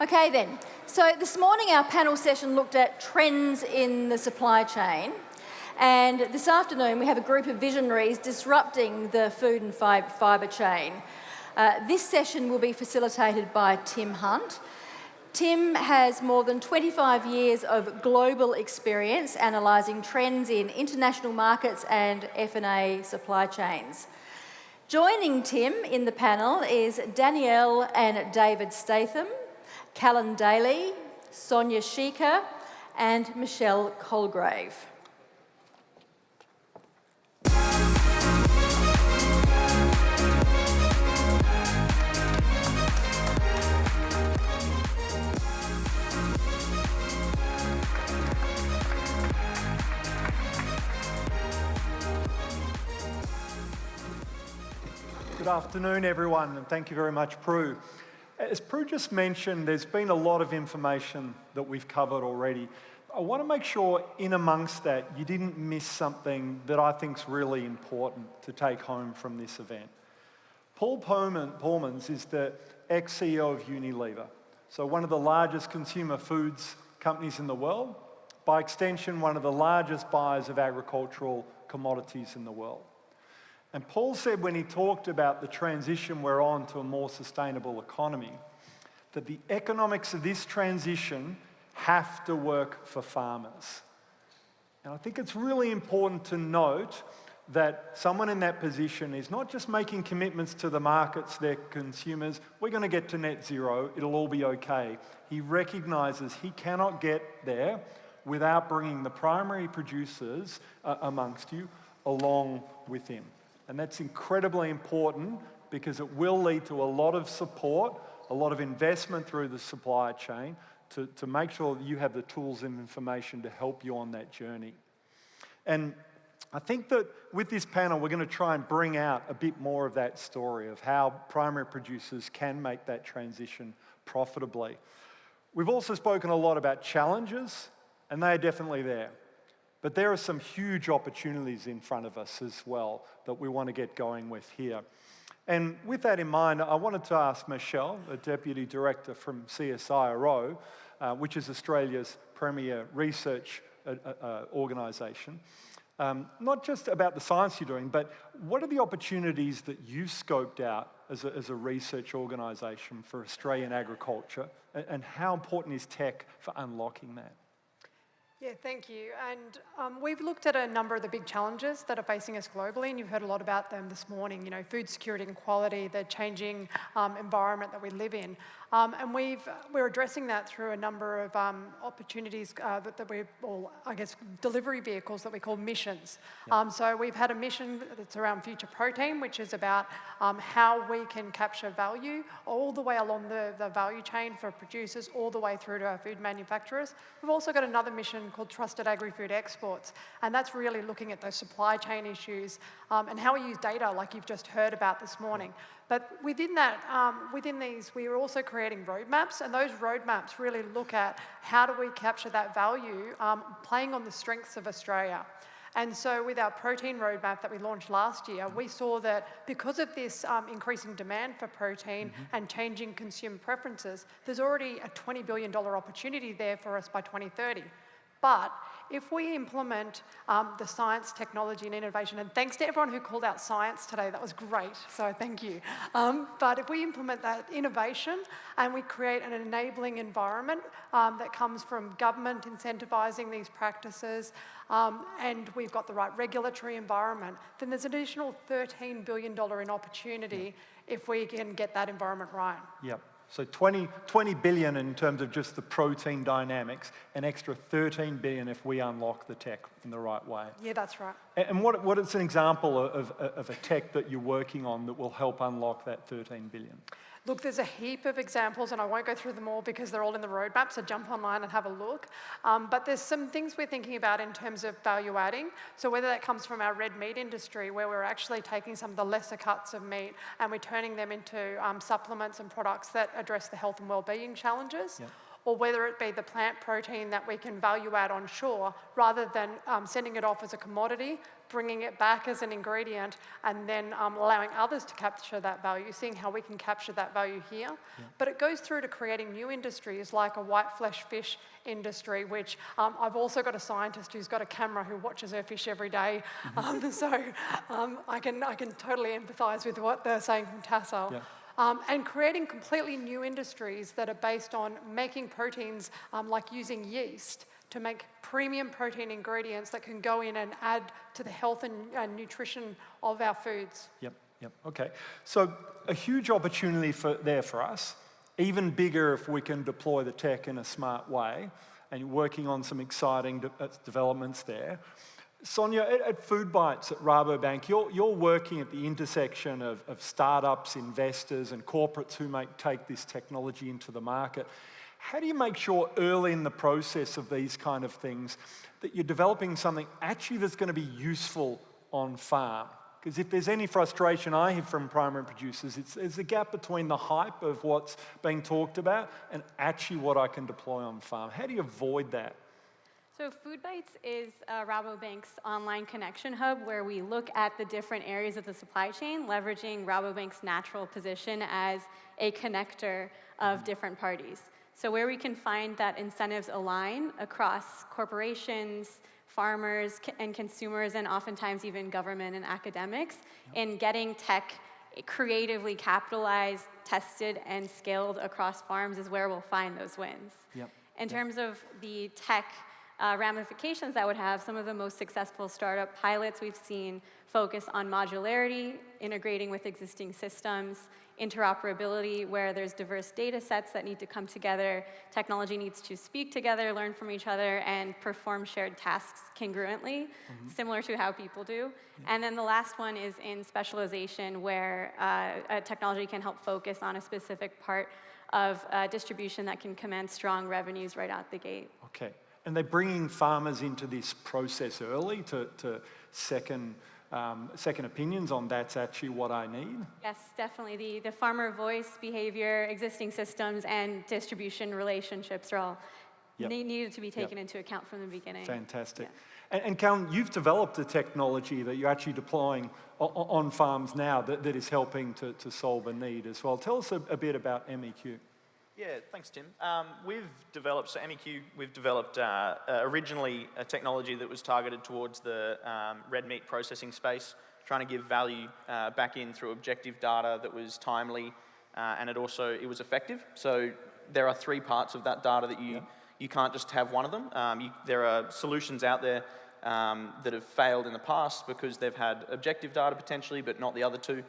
Okay then, so this morning our panel session looked at trends in the supply chain, and this afternoon we have a group of visionaries disrupting the food and fibre chain. This session will be facilitated by Tim Hunt. Tim has more than 25 years of global experience analysing trends in international markets and F&A supply chains. Joining Tim in the panel is Danielle and David Statham, Callan Daley, Sonia, Shekar, and Michelle Colgrave. Good afternoon, everyone, and thank you very much, Prue. As Prue just mentioned, there's been a lot of information that we've covered already. I want to make sure in amongst that you didn't miss something that I think is really important to take home from this event. Paul Polmans is the ex-CEO of Unilever, so one of the largest consumer foods companies in the world, by extension one of the largest buyers of agricultural commodities in the world. And Paul said when he talked about the transition we're on to a more sustainable economy, that the economics of this transition have to work for farmers. And I think it's really important to note that someone in that position is not just making commitments to the markets, their consumers, we're going to get to net zero, it'll all be okay. He recognises he cannot get there without bringing the primary producers amongst you along with him. And that's incredibly important because it will lead to a lot of support, a lot of investment through the supply chain to make sure that you have the tools and information to help you on that journey. And I think that with this panel, we're going to try and bring out a bit more of that story of how primary producers can make that transition profitably. We've also spoken a lot about challenges, and they are definitely there. But there are some huge opportunities in front of us as well that we want to get going with here. And with that in mind, I wanted to ask Michelle, the Deputy Director from CSIRO, which is Australia's premier research organisation, not just about the science you're doing, but what are the opportunities that you've scoped out as a research organisation for Australian agriculture, and how important is tech for unlocking that? Yeah, thank you. And we've looked at a number of the big challenges that are facing us globally, and you've heard a lot about them this morning. You know, food security and quality, the changing environment that we live in. And we're addressing that through a number of opportunities delivery vehicles that we call missions. Yep. So we've had a mission that's around future protein, which is about how we can capture value all the way along the value chain for producers, all the way through to our food manufacturers. We've also got another mission called Trusted Agri-Food Exports, and that's really looking at those supply chain issues and how we use data, like you've just heard about this morning. But within that, within these, we are also creating roadmaps, and those roadmaps really look at how do we capture that value, playing on the strengths of Australia. And so with our protein roadmap that we launched last year, we saw that because of this increasing demand for protein and changing consumer preferences, there's already a $20 billion opportunity there for us by 2030. But if we implement the science, technology and innovation, and thanks to everyone who called out science today, that was great, so thank you. But if we implement that innovation and we create an enabling environment that comes from government incentivising these practices, and we've got the right regulatory environment, then there's an additional $13 billion in opportunity if we can get that environment right. Yep. So 20 billion in terms of just the protein dynamics, an extra 13 billion if we unlock the tech in the right way. Yeah, that's right. And what is an example of a tech that you're working on that will help unlock that 13 billion? Look, there's a heap of examples, and I won't go through them all because they're all in the roadmap, so jump online and have a look. But there's some things we're thinking about in terms of value adding. So whether that comes from our red meat industry, where we're actually taking some of the lesser cuts of meat and we're turning them into supplements and products that address the health and well-being challenges. Yep. Or whether it be the plant protein that we can value add on shore rather than sending it off as a commodity, bringing it back as an ingredient, and then allowing others to capture that value, seeing how we can capture that value here. But it goes through to creating new industries like a white flesh fish industry, which I've also got a scientist who's got a camera who watches her fish every day. So I can totally empathise with what they're saying from Tassel. And creating completely new industries that are based on making proteins, like using yeast to make premium protein ingredients that can go in and add to the health and nutrition of our foods. Yep. Okay. So a huge opportunity for us, even bigger if we can deploy the tech in a smart way, and working on some exciting developments there. Sonia, at Foodbytes at Rabobank, you're working at the intersection of startups, investors, and corporates who may take this technology into the market. How do you make sure early in the process of these kind of things that you're developing something actually that's going to be useful on farm? Because if there's any frustration I hear from primary producers, there's a gap between the hype of what's being talked about and actually what I can deploy on farm. How do you avoid that? So Foodbytes is Rabobank's online connection hub where we look at the different areas of the supply chain, leveraging Rabobank's natural position as a connector of different parties. So where we can find that incentives align across corporations, farmers, and consumers, and oftentimes even government and academics, in getting tech creatively capitalized, tested, and scaled across farms is where we'll find those wins. In terms of the tech ramifications that would have, some of the most successful startup pilots we've seen focus on modularity, integrating with existing systems, interoperability, where there's diverse data sets that need to come together, technology needs to speak together, learn from each other, and perform shared tasks congruently, similar to how people do. And then the last one is in specialization, where a technology can help focus on a specific part of distribution that can command strong revenues right out the gate. Okay. And they're bringing farmers into this process early to second opinions on that's actually what I need? Yes, definitely. The farmer voice, behavior, existing systems, and distribution relationships are all needed to be taken into account from the beginning. Fantastic. And Callan, you've developed a technology that you're actually deploying on farms now that is helping to solve a need as well. Tell us a bit about MEQ. Yeah, thanks, Tim. We've developed originally a technology that was targeted towards the red meat processing space, trying to give value back in through objective data that was timely, and it was effective. So there are three parts of that data that you can't just have one of them. There are solutions out there that have failed in the past because they've had objective data potentially, but not the other two.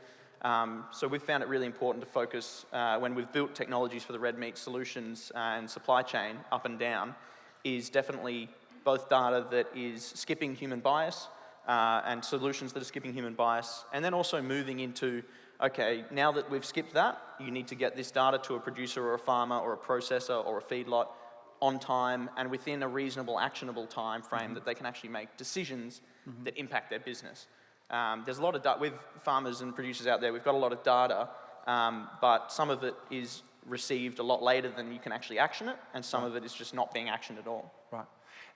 So we've found it really important to focus, when we've built technologies for the red meat solutions and supply chain up and down, is definitely both data that is skipping human bias and solutions that are skipping human bias, and then also moving into, okay, now that we've skipped that, you need to get this data to a producer or a farmer or a processor or a feedlot on time and within a reasonable, actionable time frame that they can actually make decisions that impact their business. There's a lot of data with farmers and producers out there. We've got a lot of data, but some of it is received a lot later than you can actually action it, and some of it is just not being actioned at all. Right.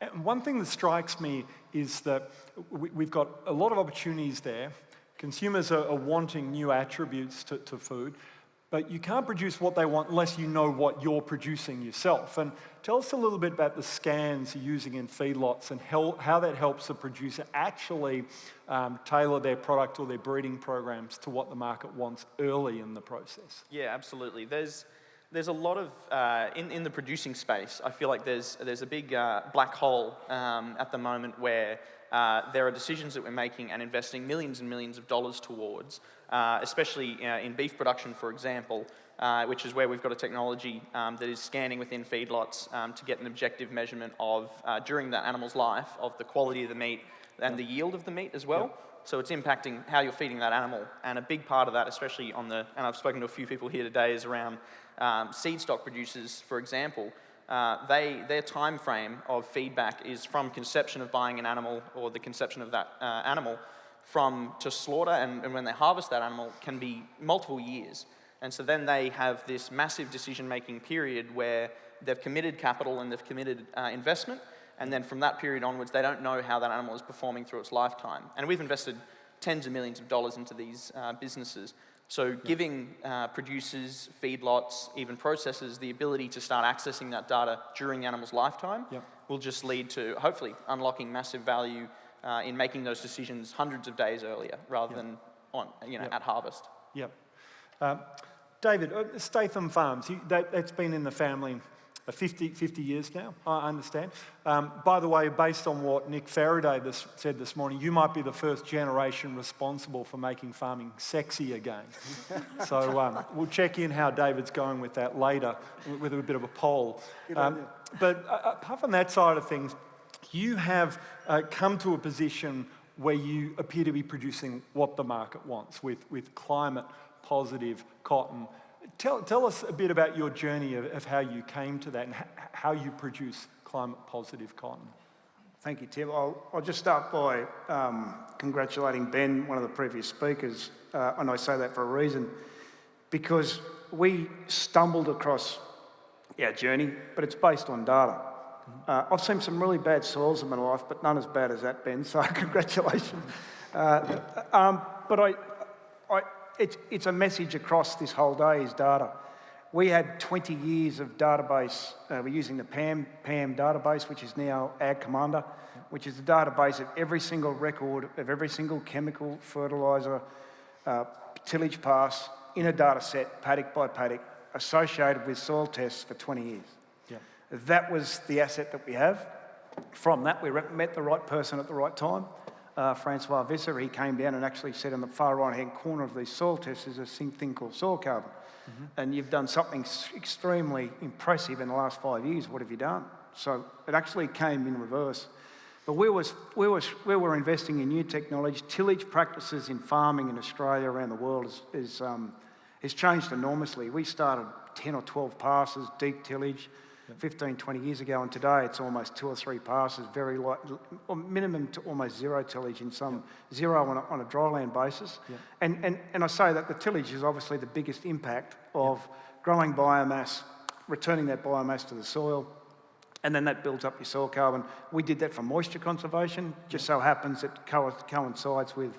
And one thing that strikes me is that we've got a lot of opportunities there. Consumers are wanting new attributes to food, but you can't produce what they want unless you know what you're producing yourself. And tell us a little bit about the scans you're using in feedlots and how that helps the producer actually tailor their product or their breeding programs to what the market wants early in the process. Yeah, absolutely. There's a lot of, in the producing space, I feel like there's a big black hole at the moment where there are decisions that we're making and investing millions and millions of dollars towards, especially in beef production, for example, which is where we've got a technology that is scanning within feedlots to get an objective measurement of, during that animal's life, of the quality of the meat and the yield of the meat as well. So it's impacting how you're feeding that animal. And a big part of that, especially and I've spoken to a few people here today, is around seed stock producers, for example. Their time frame of feedback is from conception of buying an animal or the conception of that animal to slaughter, and when they harvest that animal can be multiple years. And so then they have this massive decision-making period where they've committed capital and they've committed investment, And then from that period onwards, they don't know how that animal is performing through its lifetime. And we've invested tens of millions of dollars into these businesses. So giving producers, feedlots, even processors the ability to start accessing that data during the animal's lifetime will just lead to, hopefully, unlocking massive value in making those decisions hundreds of days earlier rather than at harvest. Yep. David, Statham Farms, that's been in the family 50 years now, I understand. By the way, based on what Nick Faraday said this morning, you might be the first generation responsible for making farming sexy again. So we'll check in how David's going with that later, with a bit of a poll. But apart from that side of things, you have come to a position where you appear to be producing what the market wants with climate positive cotton. Tell us a bit about your journey of how you came to that and how you produce climate positive cotton. Thank you, Tim. I'll just start by congratulating Ben, one of the previous speakers, and I say that for a reason, because we stumbled across our journey, but it's based on data. I've seen some really bad soils in my life, but none as bad as that, Ben, so congratulations. But it's a message across this whole day is data. We had 20 years of database. We're using the PAM database, which is now Ag Commander, which is the database of every single record of every single chemical, fertiliser, tillage pass in a data set, paddock by paddock, associated with soil tests for 20 years. Yeah. That was the asset that we have. From that, we met the right person at the right time. Francois Visser, he came down and actually said in the far right-hand corner of these soil tests is a thing called soil carbon. Mm-hmm. And you've done something extremely impressive in the last 5 years. What have you done? So it actually came in reverse. But we were investing in new technology. Tillage practices in farming in Australia, around the world, has changed enormously. We started 10 or 12 passes, deep tillage, 15, 20 years ago, and today it's almost 2 or 3 passes, very light, or minimum to almost zero tillage in some, zero on a dryland basis. And I say that the tillage is obviously the biggest impact of growing biomass, returning that biomass to the soil, and then that builds up your soil carbon. We did that for moisture conservation, just so happens it coincides with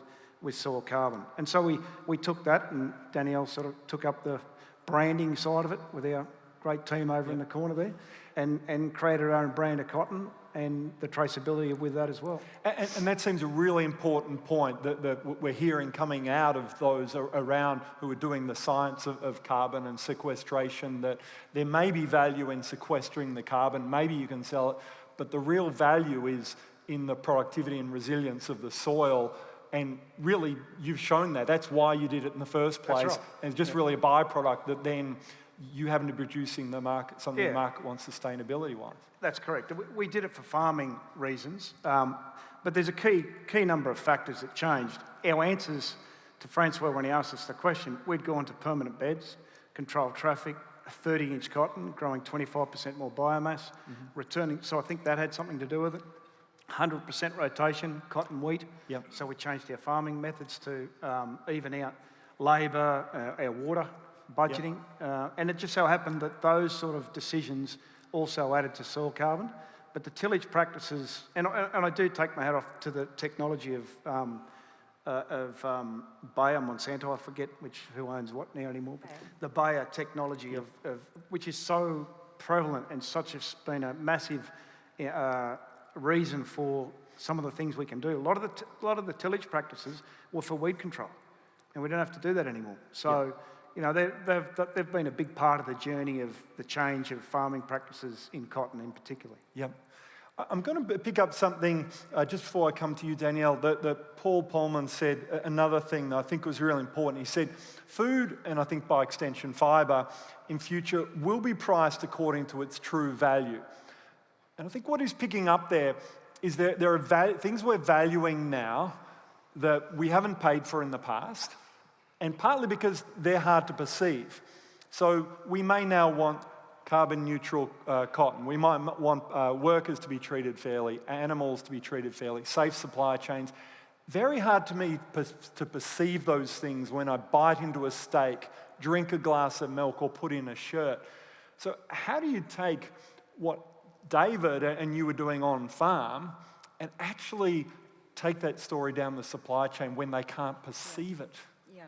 soil carbon. And so we took that, and Danielle sort of took up the branding side of it with our great team over in the corner there, and created our own brand of cotton and the traceability with that as well. And that seems a really important point that we're hearing coming out of those around who are doing the science of carbon and sequestration, that there may be value in sequestering the carbon, maybe you can sell it, but the real value is in the productivity and resilience of the soil. And really, you've shown that. That's why you did it in the first place. That's right. And it's just really a byproduct that then you happen to be producing the market, something the market wants sustainability-wise. That's correct. We did it for farming reasons, but there's a key number of factors that changed. Our answers to Francois when he asked us the question, we'd gone to permanent beds, controlled traffic, a 30-inch cotton, growing 25% more biomass, returning, so I think that had something to do with it. 100% rotation, cotton wheat. Yep. So we changed our farming methods to even out labour, our water budgeting, and it just so happened that those sort of decisions also added to soil carbon. But the tillage practices, and I do take my hat off to the technology of Bayer, Monsanto, I forget who owns what now anymore, but the Bayer technology of which is so prevalent and has been a massive reason for some of the things we can do. A lot of the tillage practices were for weed control, and we don't have to do that anymore. So, you know, they've been a big part of the journey of the change of farming practices in cotton in particular. Yep. I'm going to pick up something just before I come to you, Danielle, that Paul Polman said, another thing that I think was really important. He said, food, and I think by extension fibre, in future will be priced according to its true value. And I think what he's picking up there is there are things we're valuing now that we haven't paid for in the past, and partly because they're hard to perceive. So we may now want carbon neutral cotton. We might want workers to be treated fairly, animals to be treated fairly, safe supply chains. Very hard to me to perceive those things when I bite into a steak, drink a glass of milk, or put in a shirt. So how do you take what David and you were doing on farm and actually take that story down the supply chain when they can't perceive it? Yeah.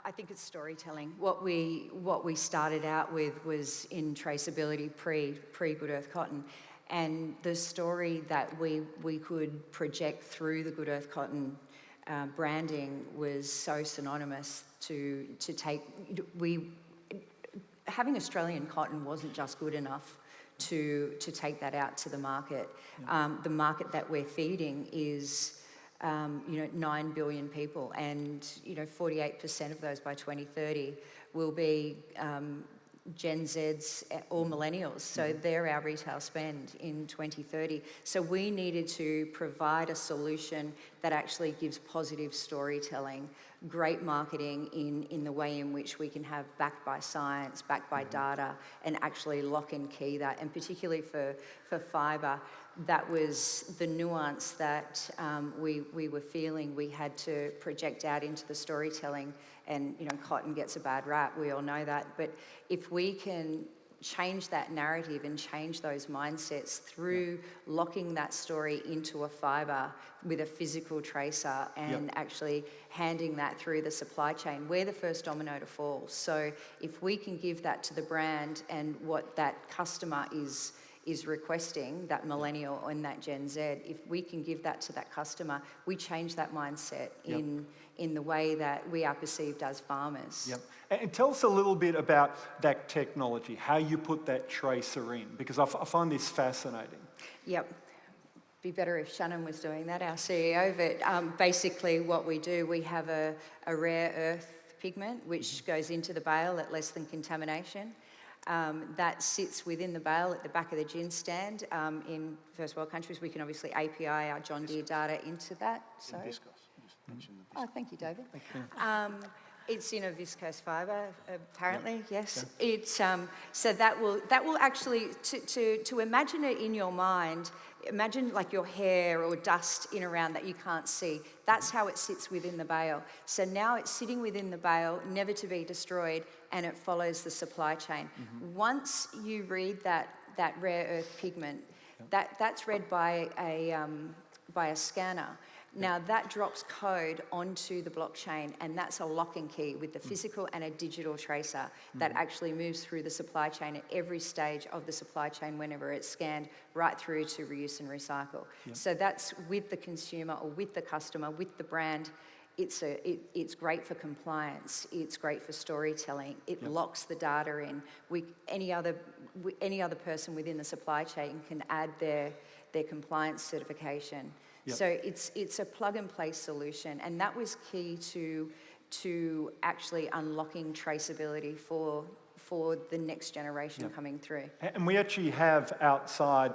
I think it's storytelling. What we started out with was in traceability pre Good Earth Cotton, and the story that we could project through the Good Earth Cotton branding was so synonymous to take. Having Australian cotton wasn't just good enough to take that out to the market. The market that we're feeding is 9 billion people, and 48% of those by 2030 will be Gen Zs or millennials. So they're our retail spend in 2030. So we needed to provide a solution that actually gives positive storytelling, great marketing in the way in which we can have backed by science, backed by data, and actually lock and key that. And particularly for fibre, that was the nuance that we were feeling we had to project out into the storytelling. And cotton gets a bad rap, we all know that. But if we can change that narrative and change those mindsets through locking that story into a fibre with a physical tracer and actually handing that through the supply chain, we're the first domino to fall. So if we can give that to the brand and what that customer is requesting, that millennial and that Gen Z, if we can give that to that customer, we change that mindset in the way that we are perceived as farmers. Yep. And tell us a little bit about that technology, how you put that tracer in, because I find this fascinating. Yep. Be better if Shannon was doing that, our CEO. But basically what we do, we have a rare earth pigment which goes into the bale at less than contamination. That sits within the bale at the back of the gin stand. In first world countries, we can obviously API our John Deere data into that. So. Viscose. You just mentioned the viscose. Oh, thank you, David. Thank you. It's in a viscose fibre, apparently. Yes. It's so that will actually to imagine it in your mind. Imagine like your hair or dust in around that you can't see. That's how it sits within the bale. So now it's sitting within the bale, never to be destroyed, and it follows the supply chain. Once you read that rare earth pigment, that's read by a scanner. Now that drops code onto the blockchain, and that's a lock and key with the physical and a digital tracer that actually moves through the supply chain at every stage of the supply chain whenever it's scanned, right through to reuse and recycle. So that's with the consumer or with the customer, with the brand. It's great for compliance. It's great for storytelling. It locks the data in. Any other person within the supply chain can add their compliance certification. So it's a plug and play solution, and that was key to actually unlocking traceability for the next generation coming through. And we actually have outside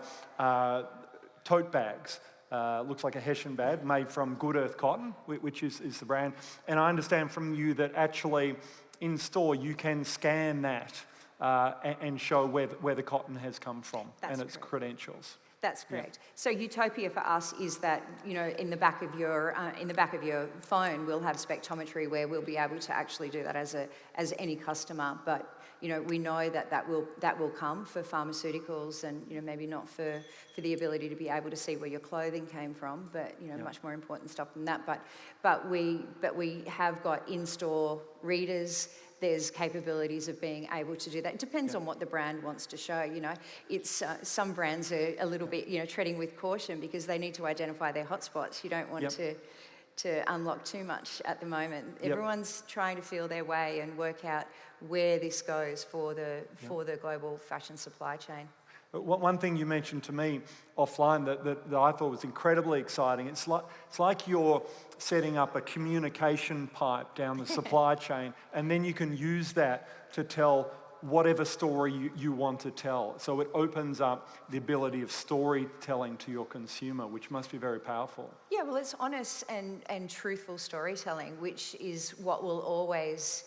tote bags. Looks like a Hessian bag made from Good Earth Cotton, which is the brand. And I understand from you that actually in store you can scan that and show where the cotton has come from and its credentials. That's correct. So utopia for us is that in the back of your phone we'll have spectrometry where we'll be able to actually do that as any customer. But we know that will come for pharmaceuticals, and maybe not for the ability to be able to see where your clothing came from, but much more important stuff than that. But we have got in-store readers. There's capabilities of being able to do that. It depends on what the brand wants to show. It's some brands are a little bit treading with caution because they need to identify their hotspots. You don't want to unlock too much at the moment. Everyone's trying to feel their way and work out where this goes for the global fashion supply chain. One thing you mentioned to me offline that I thought was incredibly exciting, it's like you're setting up a communication pipe down the supply chain, and then you can use that to tell whatever story you want to tell. So it opens up the ability of storytelling to your consumer, which must be very powerful. Yeah, well, it's honest and truthful storytelling, which is what will always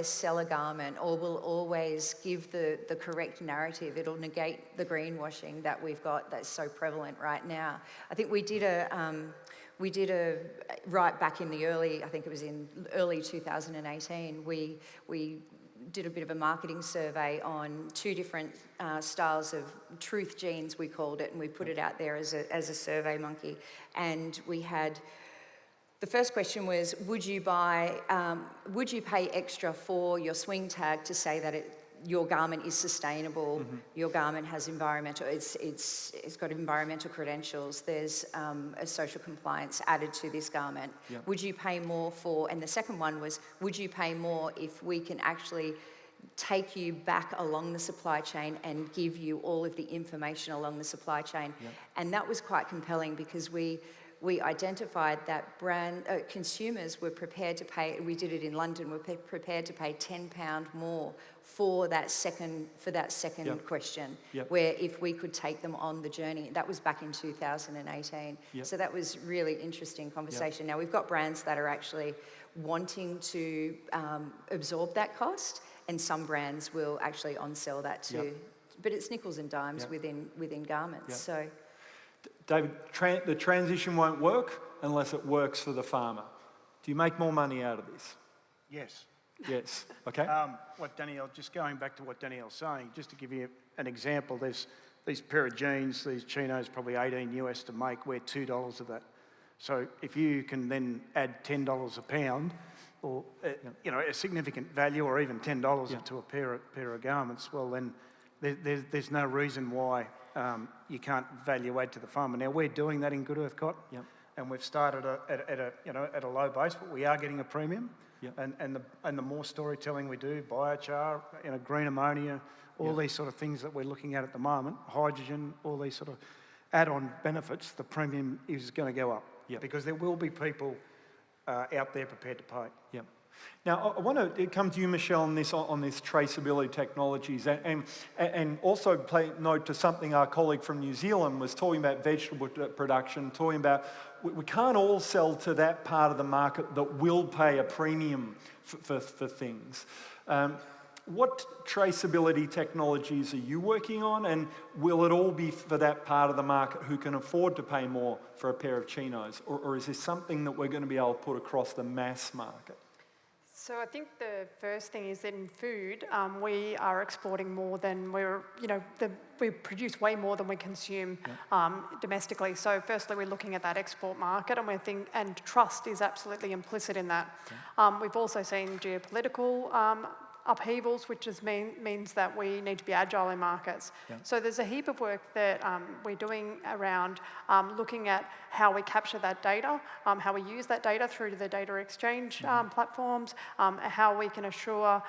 sell a garment or will always give the correct narrative. It'll negate the greenwashing that we've got that's so prevalent right now. I think we did a right back in the early, I think it was in early 2018, we did a bit of a marketing survey on 2 different styles of truth genes, we called it, and we put it out there as a survey monkey. And we had, the first question was, would you pay extra for your swing tag to say that your garment is sustainable, your garment has environmental, it's got environmental credentials, there's a social compliance added to this garment. Yep. Would you pay more for, and the second one was, would you pay more if we can actually take you back along the supply chain and give you all of the information along the supply chain? Yep. And that was quite compelling because we identified that consumers were prepared to pay, we did it in London, were prepared to pay £10 more for that second Yep. question, Yep. where if we could take them on the journey. That was back in 2018. Yep. So that was really interesting conversation. Now we've got brands that are actually wanting to absorb that cost, and some brands will actually on-sell that too. Yep. But it's nickels and dimes Yep. within garments. Yep. So. David, the transition won't work unless it works for the farmer. Do you make more money out of this? Yes. Yes. Okay. Just going back to what Danielle's saying, just to give you an example, there's these pair of jeans, these chinos, probably $18 US to make, we're $2 of that. So if you can then add $10 a pound, or a significant value, or even $10 to a pair of garments, well then there's no reason why you can't value add to the farmer. Now we're doing that in Good Earth Cotton, and we've started at a low base, but we are getting a premium. Yep. And the more storytelling we do, biochar, green ammonia, all these sort of things that we're looking at the moment, hydrogen, all these sort of add-on benefits, the premium is going to go up. Yep. Because there will be people out there prepared to pay. Yep. Now, I want to come to you, Michelle, on this traceability technologies, and also play note to something our colleague from New Zealand was talking about vegetable production, talking about we can't all sell to that part of the market that will pay a premium for things. What traceability technologies are you working on, and will it all be for that part of the market who can afford to pay more for a pair of chinos, or is this something that we're going to be able to put across the mass market? So I think the first thing is that in food, we are exporting more than we produce way more than we consume domestically. So firstly, we're looking at that export market, and trust is absolutely implicit in that. We've also seen geopolitical upheavals, which means that we need to be agile in markets. So there's a heap of work that we're doing around looking at how we capture that data, how we use that data through to the data exchange platforms, how we can assure,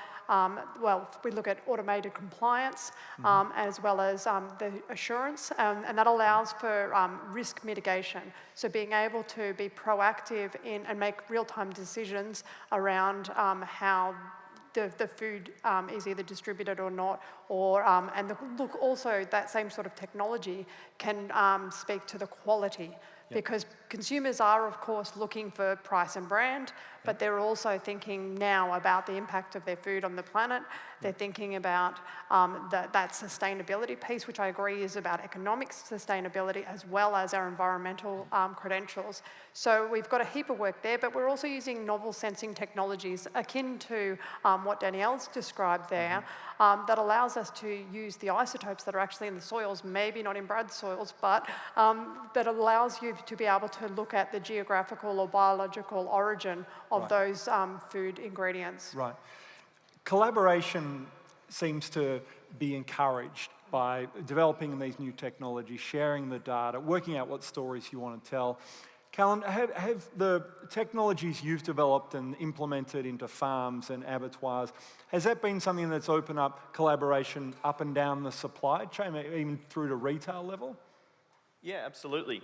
we look at automated compliance as well as the assurance, and that allows for risk mitigation. So being able to be proactive and make real-time decisions around how the food is either distributed or not, also that same sort of technology can speak to the quality. Because consumers are, of course, looking for price and brand, but they're also thinking now about the impact of their food on the planet. They're thinking about that sustainability piece, which I agree is about economic sustainability as well as our environmental credentials. So we've got a heap of work there, but we're also using novel sensing technologies akin to what Danielle's described there, that allows us to use the isotopes that are actually in the soils, maybe not in Brad's soils, but that allows you to be able to look at the geographical or biological origin of those food ingredients. Right. Collaboration seems to be encouraged by developing these new technologies, sharing the data, working out what stories you want to tell. Callan, have the technologies you've developed and implemented into farms and abattoirs, has that been something that's opened up collaboration up and down the supply chain, even through to retail level? Yeah, absolutely.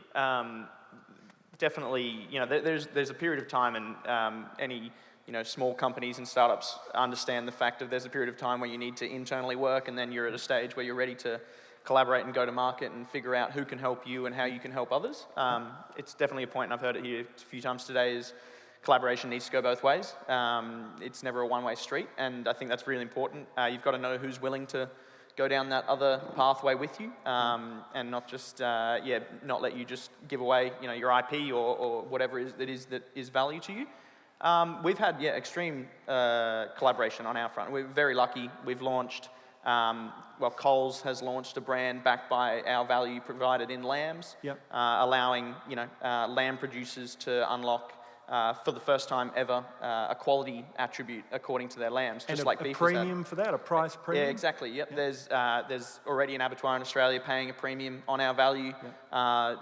Definitely, there's a period of time, and any small companies and startups understand the fact that there's a period of time where you need to internally work, and then you're at a stage where you're ready to collaborate and go to market and figure out who can help you and how you can help others. It's definitely a point, and I've heard it here a few times today, is collaboration needs to go both ways. It's never a one-way street, and I think that's really important. You've got to know who's willing to go down that other pathway with you, and not just, not let you just give away, your IP or whatever it is that is value to you. We've had, extreme collaboration on our front. We're very lucky. We've launched, Coles has launched a brand backed by our value provided in lambs, allowing, lamb producers to unlock, for the first time ever, a quality attribute according to their lambs, just And like a beef has had. premium for that, a price premium? Yeah, exactly. Yep. There's already an abattoir in Australia paying a premium on our value.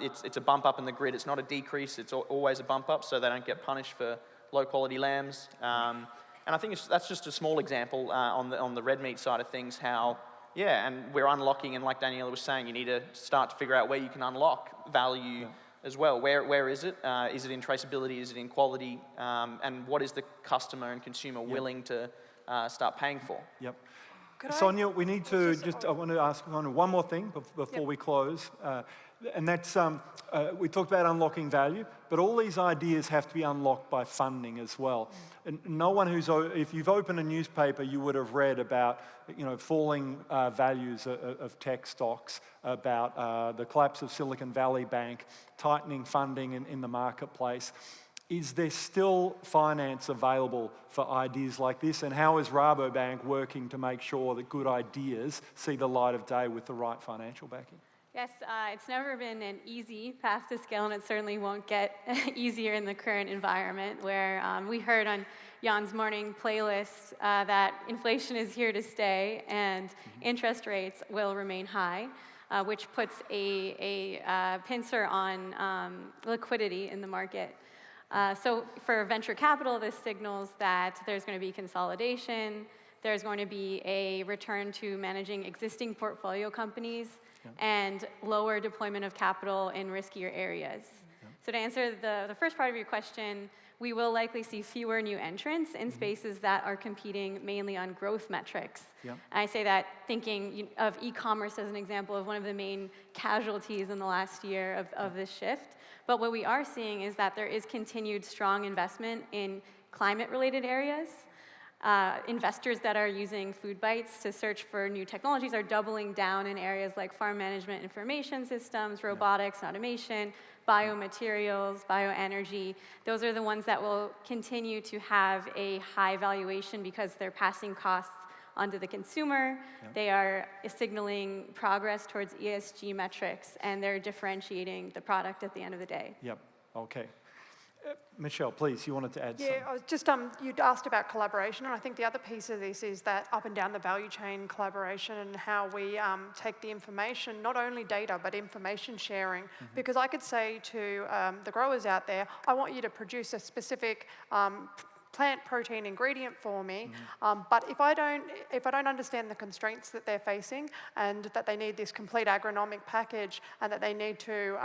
It's a bump up in the grid. It's not a decrease. It's always a bump up, so they don't get punished for low quality lambs. And I think that's just a small example on the red meat side of things. How and we're unlocking, and like Danielle was saying, you need to start to figure out where you can unlock value. As well. Where is it? Is it in traceability? Is it in quality? And what is the customer and consumer willing to start paying for? Yep. Sonia, we need to I want to ask one more thing before we close. And that's, we talked about unlocking value, but all these ideas have to be unlocked by funding as well. And no one if you've opened a newspaper, you would have read about, falling values of tech stocks, about the collapse of Silicon Valley Bank, tightening funding in the marketplace. Is there still finance available for ideas like this? And how is Rabobank working to make sure that good ideas see the light of day with the right financial backing? Yes, it's never been an easy path to scale, and it certainly won't get easier in the current environment where we heard on Jan's morning playlist that inflation is here to stay and interest rates will remain high, which puts a pincer on liquidity in the market. So for venture capital, this signals that there's going to be consolidation, there's going to be a return to managing existing portfolio companies, and lower deployment of capital in riskier areas. So to answer the first part of your question, we will likely see fewer new entrants in spaces that are competing mainly on growth metrics. I say that thinking of e-commerce as an example of one of the main casualties in the last year of this shift. But what we are seeing is that there is continued strong investment in climate-related areas. Investors that are using Foodbytes to search for new technologies are doubling down in areas like farm management information systems, robotics, automation, biomaterials, bioenergy. Those are the ones that will continue to have a high valuation because they're passing costs onto the consumer. They are signaling progress towards ESG metrics, and they're differentiating the product at the end of the day. Okay. Michelle, please, you wanted to add something? I was just, you'd asked about collaboration, and I think the other piece of this is that up and down the value chain collaboration and how we take the information, not only data, but information sharing. Because I could say to the growers out there, I want you to produce a specific plant protein ingredient for me, but if I don't understand the constraints that they're facing and that they need this complete agronomic package and that they need to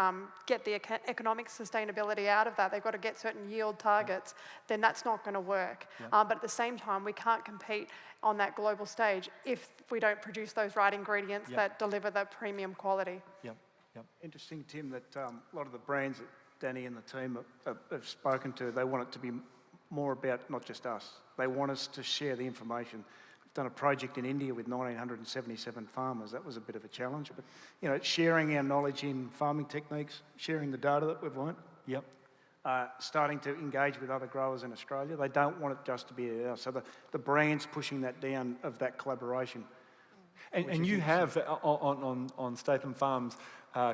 get the economic sustainability out of that, they've got to get certain yield targets, then that's not going to work. But at the same time, we can't compete on that global stage if we don't produce those right ingredients that deliver the premium quality. Interesting, Tim, that a lot of the brands that Danny and the team have spoken to, they want it to be more about not just us. They want us to share the information. We've done a project in India with 1,977 farmers. That was a bit of a challenge, but sharing our knowledge in farming techniques, sharing the data that we've learnt. Starting to engage with other growers in Australia. They don't want it just to be ours. So the brand's pushing that down of that collaboration. And you have on Statham Farms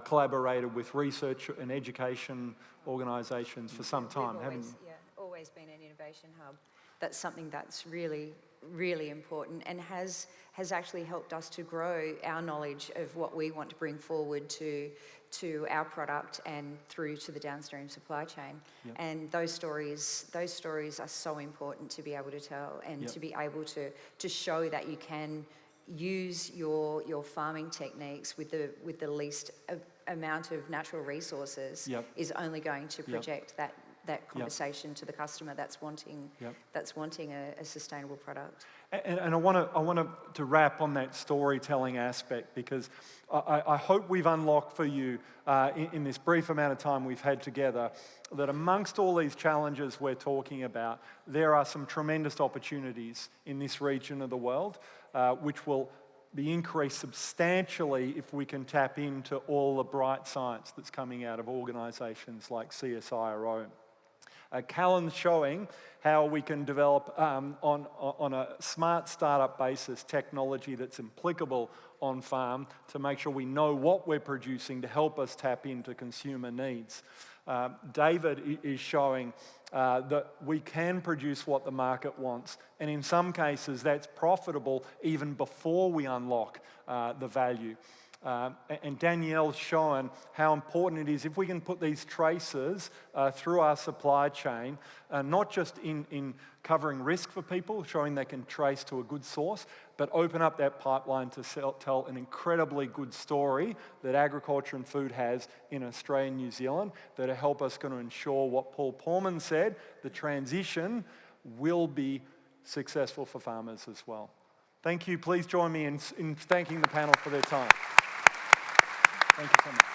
collaborated with research and education organisations for some time, haven't you? Always been an innovation hub. That's something that's really, really important and has actually helped us to grow our knowledge of what we want to bring forward to our product and through to the downstream supply chain. And those stories are so important to be able to tell and to be able to show that you can use your farming techniques with the least amount of natural resources is only going to project that conversation to the customer that's wanting a sustainable product. And I want to wrap on that storytelling aspect because I hope we've unlocked for you in this brief amount of time we've had together that amongst all these challenges we're talking about, there are some tremendous opportunities in this region of the world which will be increased substantially if we can tap into all the bright science that's coming out of organisations like CSIRO. Callan's showing how we can develop on a smart startup basis technology that's applicable on farm to make sure we know what we're producing to help us tap into consumer needs. David is showing that we can produce what the market wants, and in some cases that's profitable even before we unlock the value. And Danielle's shown how important it is if we can put these traces through our supply chain, not just in covering risk for people, showing they can trace to a good source, but open up that pipeline to tell an incredibly good story that agriculture and food has in Australia and New Zealand that will help us going to ensure what Paul Porman said, the transition will be successful for farmers as well. Thank you. Please join me in thanking the panel for their time. Thank you so much.